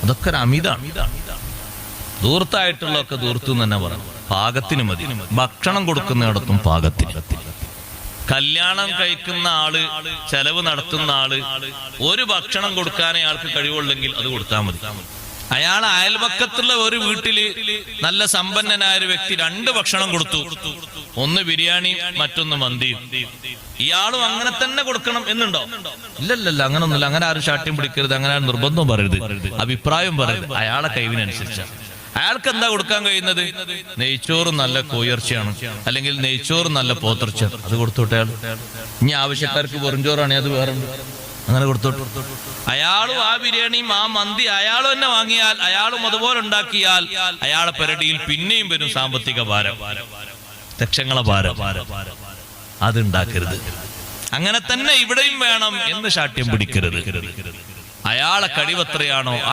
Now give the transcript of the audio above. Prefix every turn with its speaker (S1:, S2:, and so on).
S1: അതൊക്കെ ഒരു അമിതാണ്. ദൂർത്തായിട്ടുള്ളതൊക്കെ ദൂർത്തു തന്നെ പറഞ്ഞു. പാകത്തിന് മതി. ഭക്ഷണം കൊടുക്കുന്നിടത്തും പാകത്തിന്. കല്യാണം കഴിക്കുന്ന ആള്, ചെലവ് നടത്തുന്ന ആള് ഒരു ഭക്ഷണം കൊടുക്കാനേ ആൾക്ക് കഴിവുള്ളെങ്കിൽ അത് കൊടുത്താൽ മതി. അയാൾ അയൽപക്കത്തുള്ള ഒരു വീട്ടില് നല്ല സമ്പന്നനായ ഒരു വ്യക്തി 2 ഭക്ഷണം കൊടുത്തു, ഒന്ന് ബിരിയാണി മറ്റൊന്ന് മന്തിയും. ഇയാളും അങ്ങനെ തന്നെ കൊടുക്കണം എന്നുണ്ടോ? ഇല്ലല്ല, അങ്ങനൊന്നുമില്ല. അങ്ങനെ ആരും ശാഠ്യം പിടിക്കരുത്, അങ്ങനെ നിർബന്ധം പറയരുത്, അഭിപ്രായം പറയരുത്. അയാളെ കഴിവിനനുസരിച്ചാണ്. അയാൾക്ക് എന്താ കൊടുക്കാൻ കഴിയുന്നത്? നെയ്ച്ചോറും നല്ല കോയിറച്ചിയാണ്, അല്ലെങ്കിൽ നെയ്ച്ചോറും നല്ല പോത്തിറച്ചിയാണ്, അത് കൊടുത്തോട്ടെ. അയാൾ ഇനി ആവശ്യക്കാർക്ക് വെറുംചോറാണ്, അത് വേറെ അങ്ങനെ കൊടുത്തോട്ടെ. അയാളും ആ ബിരിയാണിയും ആ മന്തി അയാളും തന്നെ വാങ്ങിയാൽ, അയാളും അതുപോലെ ഉണ്ടാക്കിയാൽ അയാളെ പെരടിയിൽ പിന്നെയും വരും സാമ്പത്തിക ഭാരം, ലക്ഷങ്ങളെ ഭാരം. അതുണ്ടാക്കരുത്. അങ്ങനെ തന്നെ ഇവിടെയും വേണം എന്ന് ശാഠ്യം പിടിക്കരുത്. അയാളെ കഴിവെത്രയാണോ